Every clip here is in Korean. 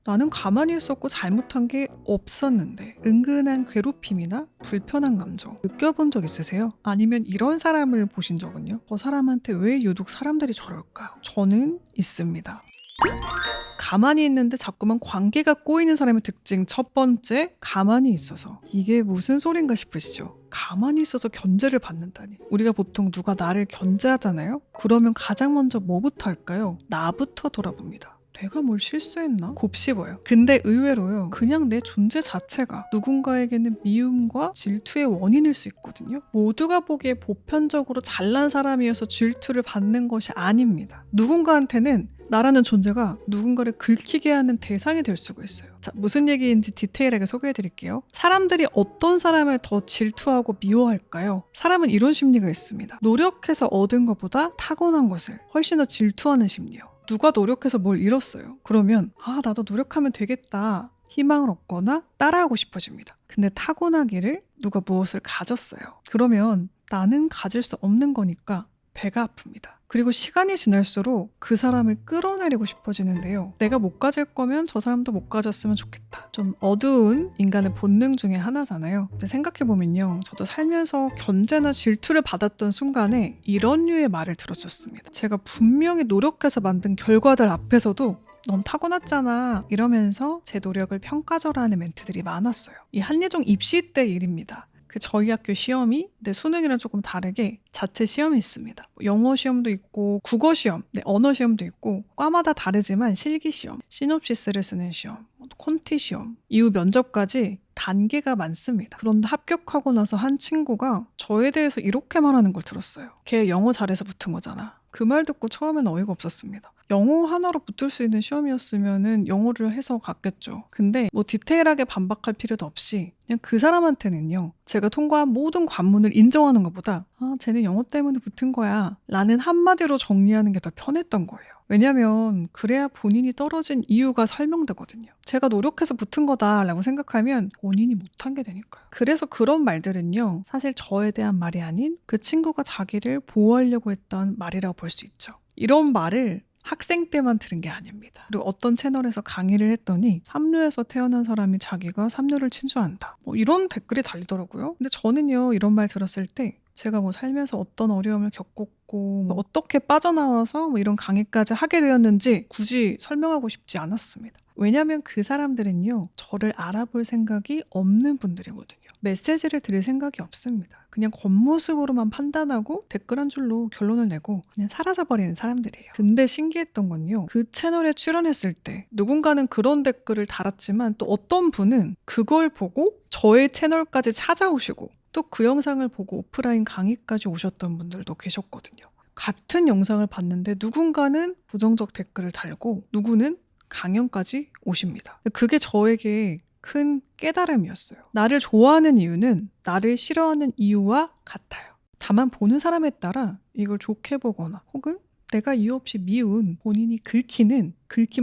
나는 가만히 있었고 잘못한 게 없었는데 은근한 괴롭힘이나 불편한 감정 느껴본 적 있으세요? 아니면 이런 사람을 보신 적은요? 저 사람한테 왜 유독 사람들이 저럴까요? 저는 있습니다. 가만히 있는데 자꾸만 관계가 꼬이는 사람의 특징 첫 번째, 가만히 있어서. 이게 무슨 소린가 싶으시죠? 가만히 있어서 견제를 받는다니. 우리가 보통 누가 나를 견제하잖아요? 그러면 가장 먼저 뭐부터 할까요? 나부터 돌아봅니다. 내가 뭘 실수했나? 곱씹어요. 근데 의외로요, 그냥 내 존재 자체가 누군가에게는 미움과 질투의 원인일 수 있거든요. 모두가 보기에 보편적으로 잘난 사람이어서 질투를 받는 것이 아닙니다. 누군가한테는 나라는 존재가 누군가를 긁히게 하는 대상이 될 수가 있어요. 자, 무슨 얘기인지 디테일하게 소개해드릴게요. 사람들이 어떤 사람을 더 질투하고 미워할까요? 사람은 이런 심리가 있습니다. 노력해서 얻은 것보다 타고난 것을 훨씬 더 질투하는 심리요. 누가 노력해서 뭘 잃었어요. 그러면 나도 노력하면 되겠다. 희망을 얻거나 따라하고 싶어집니다. 근데 타고나기를 누가 무엇을 가졌어요. 그러면 나는 가질 수 없는 거니까 배가 아픕니다. 그리고 시간이 지날수록 그 사람을 끌어내리고 싶어지는데요. 내가 못 가질 거면 저 사람도 못 가졌으면 좋겠다. 좀 어두운 인간의 본능 중에 하나잖아요. 근데 생각해보면요, 저도 살면서 견제나 질투를 받았던 순간에 이런 류의 말을 들었었습니다. 제가 분명히 노력해서 만든 결과들 앞에서도 넌 타고났잖아 이러면서 제 노력을 평가절하하는 멘트들이 많았어요. 이 한예종 입시 때 일입니다. 저희 학교 시험이 수능이랑 조금 다르게 자체 시험이 있습니다. 영어 시험도 있고 국어 시험, 언어 시험도 있고 과마다 다르지만 실기 시험, 시놉시스를 쓰는 시험, 콘티 시험, 이후 면접까지 단계가 많습니다. 그런데 합격하고 나서 한 친구가 저에 대해서 이렇게 말하는 걸 들었어요. 걔 영어 잘해서 붙은 거잖아. 그 말 듣고 처음엔 어이가 없었습니다. 영어 하나로 붙을 수 있는 시험이었으면 영어를 해서 갔겠죠. 근데 디테일하게 반박할 필요도 없이 그냥 그 사람한테는요, 제가 통과한 모든 관문을 인정하는 것보다 쟤는 영어 때문에 붙은 거야 라는 한마디로 정리하는 게 더 편했던 거예요. 왜냐면 그래야 본인이 떨어진 이유가 설명되거든요. 제가 노력해서 붙은 거다라고 생각하면 본인이 못한 게 되니까요. 그래서 그런 말들은요, 사실 저에 대한 말이 아닌 그 친구가 자기를 보호하려고 했던 말이라고 볼 수 있죠. 이런 말을 학생 때만 들은 게 아닙니다. 그리고 어떤 채널에서 강의를 했더니 삼류에서 태어난 사람이 자기가 삼류를 친주한다. 이런 댓글이 달리더라고요. 근데 저는요, 이런 말 들었을 때 제가 살면서 어떤 어려움을 겪었고 어떻게 빠져나와서 이런 강의까지 하게 되었는지 굳이 설명하고 싶지 않았습니다. 왜냐하면 그 사람들은요, 저를 알아볼 생각이 없는 분들이거든요. 메시지를 들을 생각이 없습니다. 그냥 겉모습으로만 판단하고 댓글 한 줄로 결론을 내고 그냥 사라져버리는 사람들이에요. 근데 신기했던 건요, 그 채널에 출연했을 때 누군가는 그런 댓글을 달았지만 또 어떤 분은 그걸 보고 저의 채널까지 찾아오시고 또 그 영상을 보고 오프라인 강의까지 오셨던 분들도 계셨거든요. 같은 영상을 봤는데 누군가는 부정적 댓글을 달고 누구는 강연까지 오십니다. 그게 저에게 큰 깨달음이었어요. 나를 좋아하는 이유는 나를 싫어하는 이유와 같아요. 다만 보는 사람에 따라 이걸 좋게 보거나 혹은 내가 이유 없이 미운 본인이 긁힌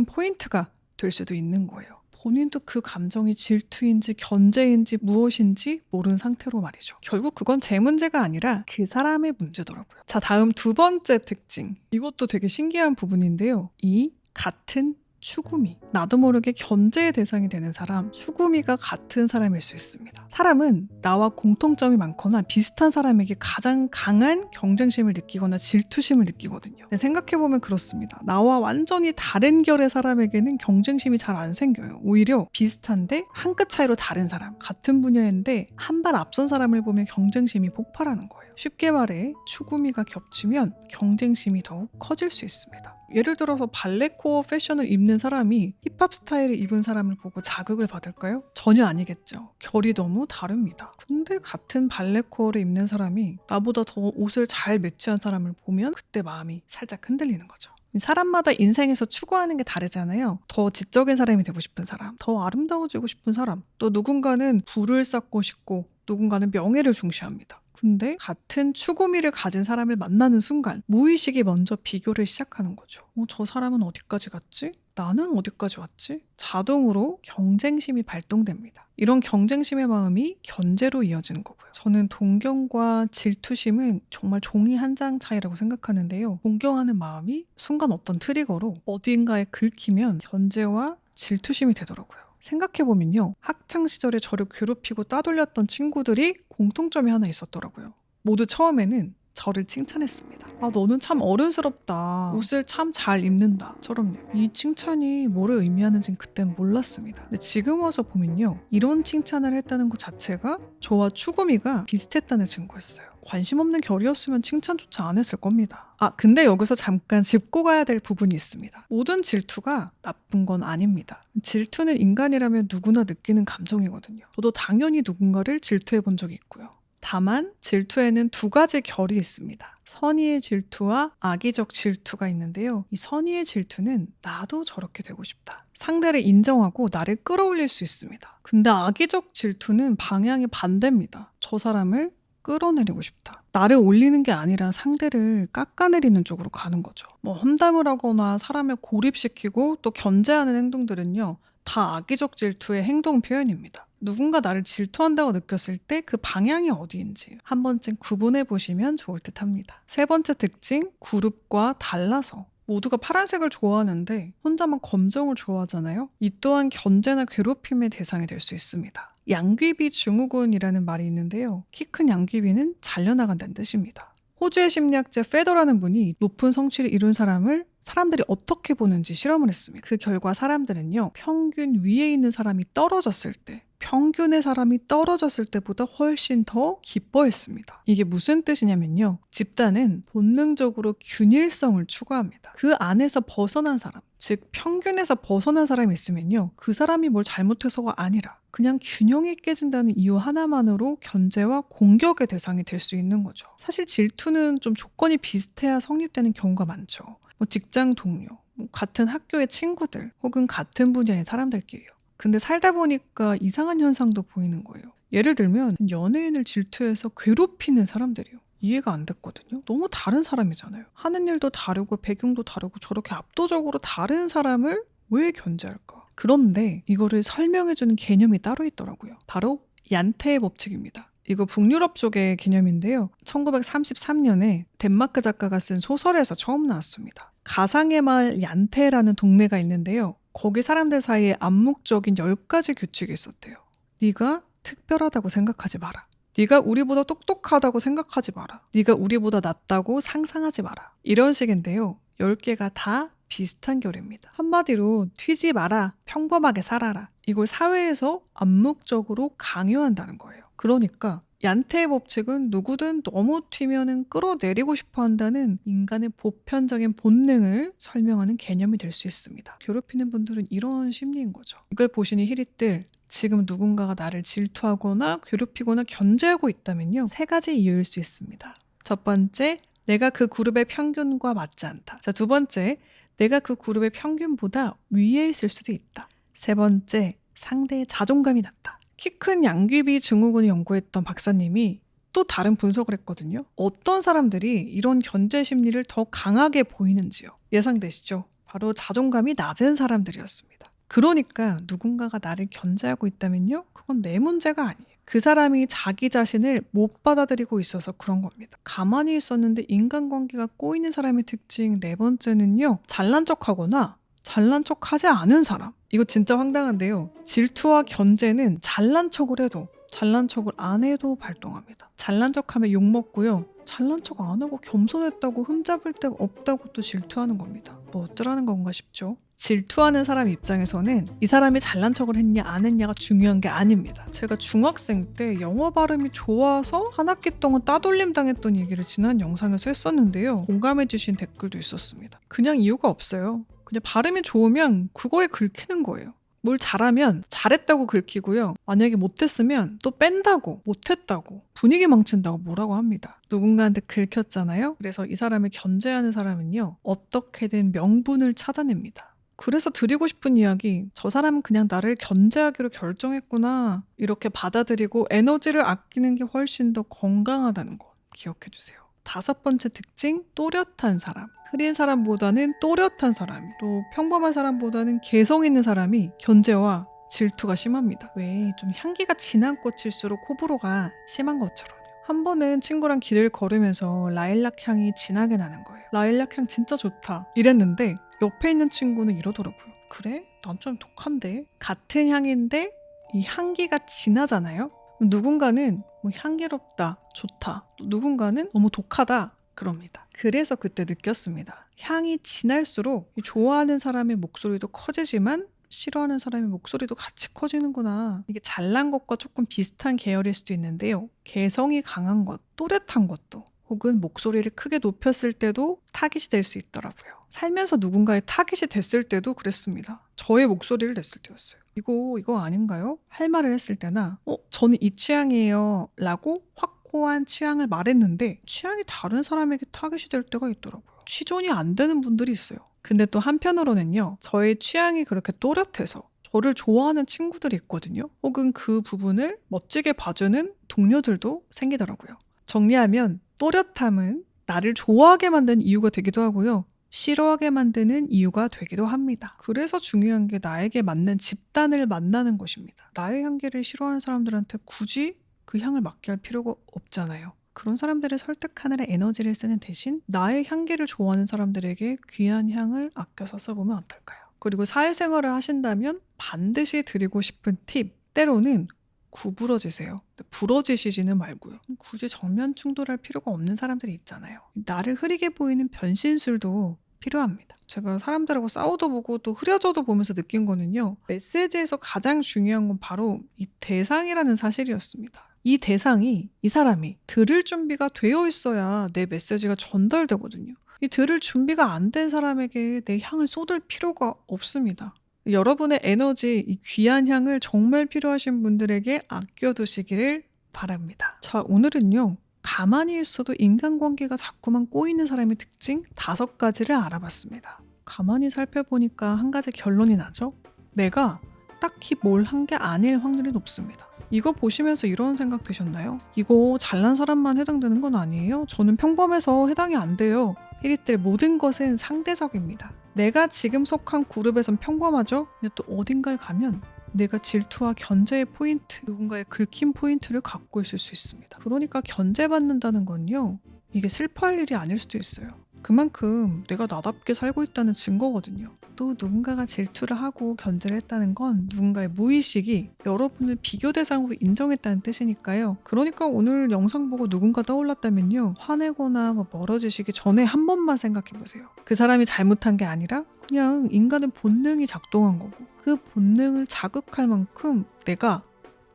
포인트가 될 수도 있는 거예요. 본인도 그 감정이 질투인지 견제인지 무엇인지 모르는 상태로 말이죠. 결국 그건 제 문제가 아니라 그 사람의 문제더라고요. 자, 다음 두 번째 특징. 이것도 되게 신기한 부분인데요. 이 같은 추구미. 나도 모르게 견제의 대상이 되는 사람, 추구미가 같은 사람일 수 있습니다. 사람은 나와 공통점이 많거나 비슷한 사람에게 가장 강한 경쟁심을 느끼거나 질투심을 느끼거든요. 생각해보면 그렇습니다. 나와 완전히 다른 결의 사람에게는 경쟁심이 잘 안 생겨요. 오히려 비슷한데 한 끗 차이로 다른 사람, 같은 분야인데 한 발 앞선 사람을 보면 경쟁심이 폭발하는 거예요. 쉽게 말해 추구미가 겹치면 경쟁심이 더욱 커질 수 있습니다. 예를 들어서 발레코어 패션을 입는 사람이 힙합 스타일을 입은 사람을 보고 자극을 받을까요? 전혀 아니겠죠. 결이 너무 다릅니다. 근데 같은 발레코어를 입는 사람이 나보다 더 옷을 잘 매치한 사람을 보면 그때 마음이 살짝 흔들리는 거죠. 사람마다 인생에서 추구하는 게 다르잖아요. 더 지적인 사람이 되고 싶은 사람, 더 아름다워지고 싶은 사람, 또 누군가는 부를 쌓고 싶고 누군가는 명예를 중시합니다. 근데 같은 추구미를 가진 사람을 만나는 순간 무의식이 먼저 비교를 시작하는 거죠. 저 사람은 어디까지 갔지? 나는 어디까지 왔지? 자동으로 경쟁심이 발동됩니다. 이런 경쟁심의 마음이 견제로 이어지는 거고요. 저는 동경과 질투심은 정말 종이 한 장 차이라고 생각하는데요. 동경하는 마음이 순간 어떤 트리거로 어딘가에 긁히면 견제와 질투심이 되더라고요. 생각해보면요. 학창시절에 저를 괴롭히고 따돌렸던 친구들이 공통점이 하나 있었더라고요. 모두 처음에는 저를 칭찬했습니다. 아, 너는 참 어른스럽다. 옷을 참 잘 입는다. 처럼요. 이 칭찬이 뭐를 의미하는지는 그땐 몰랐습니다. 근데 지금 와서 보면요. 이런 칭찬을 했다는 것 자체가 저와 추구미가 비슷했다는 증거였어요. 관심 없는 결이었으면 칭찬조차 안 했을 겁니다. 아, 근데 여기서 잠깐 짚고 가야 될 부분이 있습니다. 모든 질투가 나쁜 건 아닙니다. 질투는 인간이라면 누구나 느끼는 감정이거든요. 저도 당연히 누군가를 질투해 본 적이 있고요. 다만 질투에는 두 가지 결이 있습니다. 선의의 질투와 악의적 질투가 있는데요. 이 선의의 질투는 나도 저렇게 되고 싶다. 상대를 인정하고 나를 끌어올릴 수 있습니다. 근데 악의적 질투는 방향이 반대입니다. 저 사람을 끌어내리고 싶다. 나를 올리는 게 아니라 상대를 깎아내리는 쪽으로 가는 거죠. 험담을 하거나 사람을 고립시키고 또 견제하는 행동들은요. 다 악의적 질투의 행동 표현입니다. 누군가 나를 질투한다고 느꼈을 때 그 방향이 어디인지 한 번쯤 구분해 보시면 좋을 듯 합니다. 세 번째 특징, 그룹과 달라서. 모두가 파란색을 좋아하는데 혼자만 검정을 좋아하잖아요. 이 또한 견제나 괴롭힘의 대상이 될 수 있습니다. 양귀비 증후군이라는 말이 있는데요. 키 큰 양귀비는 잘려나간다는 뜻입니다. 호주의 심리학자 페더라는 분이 높은 성취를 이룬 사람을 사람들이 어떻게 보는지 실험을 했습니다. 그 결과 사람들은요. 평균 위에 있는 사람이 떨어졌을 때, 평균의 사람이 떨어졌을 때보다 훨씬 더 기뻐했습니다. 이게 무슨 뜻이냐면요. 집단은 본능적으로 균일성을 추구합니다. 그 안에서 벗어난 사람, 즉 평균에서 벗어난 사람이 있으면요. 그 사람이 뭘 잘못해서가 아니라 그냥 균형이 깨진다는 이유 하나만으로 견제와 공격의 대상이 될 수 있는 거죠. 사실 질투는 좀 조건이 비슷해야 성립되는 경우가 많죠. 직장 동료, 같은 학교의 친구들, 혹은 같은 분야의 사람들끼리요. 근데 살다 보니까 이상한 현상도 보이는 거예요. 예를 들면 연예인을 질투해서 괴롭히는 사람들이요. 이해가 안 됐거든요. 너무 다른 사람이잖아요. 하는 일도 다르고 배경도 다르고 저렇게 압도적으로 다른 사람을 왜 견제할까? 그런데 이거를 설명해주는 개념이 따로 있더라고요. 바로 얀테의 법칙입니다. 이거 북유럽 쪽의 개념인데요. 1933년에 덴마크 작가가 쓴 소설에서 처음 나왔습니다. 가상의 마을 얀테라는 동네가 있는데요. 거기 사람들 사이에 암묵적인 10가지 규칙이 있었대요. 네가 특별하다고 생각하지 마라. 네가 우리보다 똑똑하다고 생각하지 마라. 네가 우리보다 낫다고 상상하지 마라. 이런 식인데요. 10개가 다 비슷한 결입니다. 한마디로 튀지 마라, 평범하게 살아라. 이걸 사회에서 암묵적으로 강요한다는 거예요. 그러니까 얀테의 법칙은 누구든 너무 튀면은 끌어내리고 싶어 한다는 인간의 보편적인 본능을 설명하는 개념이 될 수 있습니다. 괴롭히는 분들은 이런 심리인 거죠. 이걸 보시니 히릿들, 지금 누군가가 나를 질투하거나 괴롭히거나 견제하고 있다면요. 3가지 이유일 수 있습니다. 첫 번째, 내가 그 그룹의 평균과 맞지 않다. 자, 두 번째, 내가 그 그룹의 평균보다 위에 있을 수도 있다. 세 번째, 상대의 자존감이 낮다. 키 큰 양귀비 증후군을 연구했던 박사님이 또 다른 분석을 했거든요. 어떤 사람들이 이런 견제 심리를 더 강하게 보이는지요. 예상되시죠? 바로 자존감이 낮은 사람들이었습니다. 그러니까 누군가가 나를 견제하고 있다면요. 그건 내 문제가 아니에요. 그 사람이 자기 자신을 못 받아들이고 있어서 그런 겁니다. 가만히 있었는데 인간관계가 꼬이는 사람의 특징 4번째는요. 잘난 척하거나 잘난 척하지 않은 사람. 이거 진짜 황당한데요. 질투와 견제는 잘난 척을 해도 잘난 척을 안 해도 발동합니다. 잘난 척하면 욕먹고요. 잘난 척 안 하고 겸손했다고 흠잡을 데가 없다고 또 질투하는 겁니다. 뭐 어쩌라는 건가 싶죠. 질투하는 사람 입장에서는 이 사람이 잘난 척을 했냐 안 했냐가 중요한 게 아닙니다. 제가 중학생 때 영어 발음이 좋아서 한 학기 동안 따돌림 당했던 얘기를 지난 영상에서 했었는데요. 공감해 주신 댓글도 있었습니다. 그냥 이유가 없어요. 그냥 발음이 좋으면 그거에 긁히는 거예요. 뭘 잘하면 잘했다고 긁히고요. 만약에 못했으면 또 뺀다고, 못했다고, 분위기 망친다고 뭐라고 합니다. 누군가한테 긁혔잖아요. 그래서 이 사람을 견제하는 사람은요. 어떻게든 명분을 찾아냅니다. 그래서 드리고 싶은 이야기, 저 사람은 그냥 나를 견제하기로 결정했구나. 이렇게 받아들이고 에너지를 아끼는 게 훨씬 더 건강하다는 거 기억해 주세요. 5번째 특징, 또렷한 사람. 흐린 사람보다는 또렷한 사람이, 또 평범한 사람보다는 개성 있는 사람이 견제와 질투가 심합니다. 왜 좀 향기가 진한 꽃일수록 호불호가 심한 것처럼요. 한 번은 친구랑 길을 걸으면서 라일락 향이 진하게 나는 거예요. 라일락 향 진짜 좋다 이랬는데 옆에 있는 친구는 이러더라고요. 그래? 난 좀 독한데? 같은 향인데 이 향기가 진하잖아요? 누군가는 뭐 향기롭다, 좋다. 누군가는 너무 독하다. 그럽니다. 그래서 그때 느꼈습니다. 향이 진할수록 좋아하는 사람의 목소리도 커지지만 싫어하는 사람의 목소리도 같이 커지는구나. 이게 잘난 것과 조금 비슷한 계열일 수도 있는데요. 개성이 강한 것, 또렷한 것도 혹은 목소리를 크게 높였을 때도 타깃이 될 수 있더라고요. 살면서 누군가의 타깃이 됐을 때도 그랬습니다. 저의 목소리를 냈을 때였어요. 이거 아닌가요? 할 말을 했을 때나 저는 이 취향이에요 라고 확고한 취향을 말했는데 취향이 다른 사람에게 타깃이 될 때가 있더라고요. 취존이 안 되는 분들이 있어요. 근데 또 한편으로는요. 저의 취향이 그렇게 또렷해서 저를 좋아하는 친구들이 있거든요. 혹은 그 부분을 멋지게 봐주는 동료들도 생기더라고요. 정리하면 또렷함은 나를 좋아하게 만드는 이유가 되기도 하고요. 싫어하게 만드는 이유가 되기도 합니다. 그래서 중요한 게 나에게 맞는 집단을 만나는 것입니다. 나의 향기를 싫어하는 사람들한테 굳이 그 향을 맡게 할 필요가 없잖아요. 그런 사람들을 설득하느라 에너지를 쓰는 대신 나의 향기를 좋아하는 사람들에게 귀한 향을 아껴서 써보면 어떨까요? 그리고 사회생활을 하신다면 반드시 드리고 싶은 팁, 때로는 구부러지세요. 부러지시지는 말고요. 굳이 정면 충돌할 필요가 없는 사람들이 있잖아요. 나를 흐리게 보이는 변신술도 필요합니다. 제가 사람들하고 싸워도 보고 또 흐려져도 보면서 느낀 거는요. 메시지에서 가장 중요한 건 바로 이 대상이라는 사실이었습니다. 이 대상이, 이 사람이 들을 준비가 되어 있어야 내 메시지가 전달되거든요. 이 들을 준비가 안 된 사람에게 내 향을 쏟을 필요가 없습니다. 여러분의 에너지, 이 귀한 향을 정말 필요하신 분들에게 아껴두시기를 바랍니다. 자, 오늘은요. 가만히 있어도 인간관계가 자꾸만 꼬이는 사람의 특징 5가지를 알아봤습니다. 가만히 살펴보니까 한 가지 결론이 나죠. 내가 딱히 뭘 한 게 아닐 확률이 높습니다. 이거 보시면서 이런 생각 드셨나요? 이거 잘난 사람만 해당되는 건 아니에요? 저는 평범해서 해당이 안 돼요. 히릿들 모든 것은 상대적입니다. 내가 지금 속한 그룹에선 평범하죠? 근데 또 어딘가에 가면 내가 질투와 견제의 포인트, 누군가의 긁힌 포인트를 갖고 있을 수 있습니다. 그러니까 견제받는다는 건요. 이게 슬퍼할 일이 아닐 수도 있어요. 그만큼 내가 나답게 살고 있다는 증거거든요. 또 누군가가 질투를 하고 견제를 했다는 건 누군가의 무의식이 여러분을 비교 대상으로 인정했다는 뜻이니까요. 그러니까 오늘 영상 보고 누군가 떠올랐다면요. 화내거나 멀어지시기 전에 한 번만 생각해보세요. 그 사람이 잘못한 게 아니라 그냥 인간은 본능이 작동한 거고 그 본능을 자극할 만큼 내가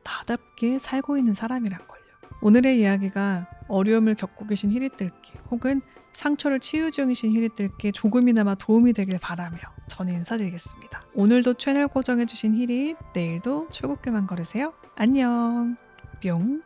나답게 살고 있는 사람이란 걸요. 오늘의 이야기가 어려움을 겪고 계신 히릿들께 혹은 상처를 치유 중이신 히릿들께 조금이나마 도움이 되길 바라며 저는 인사드리겠습니다. 오늘도 채널 고정해주신 히릿, 내일도 출국길만 걸으세요. 안녕. 뿅.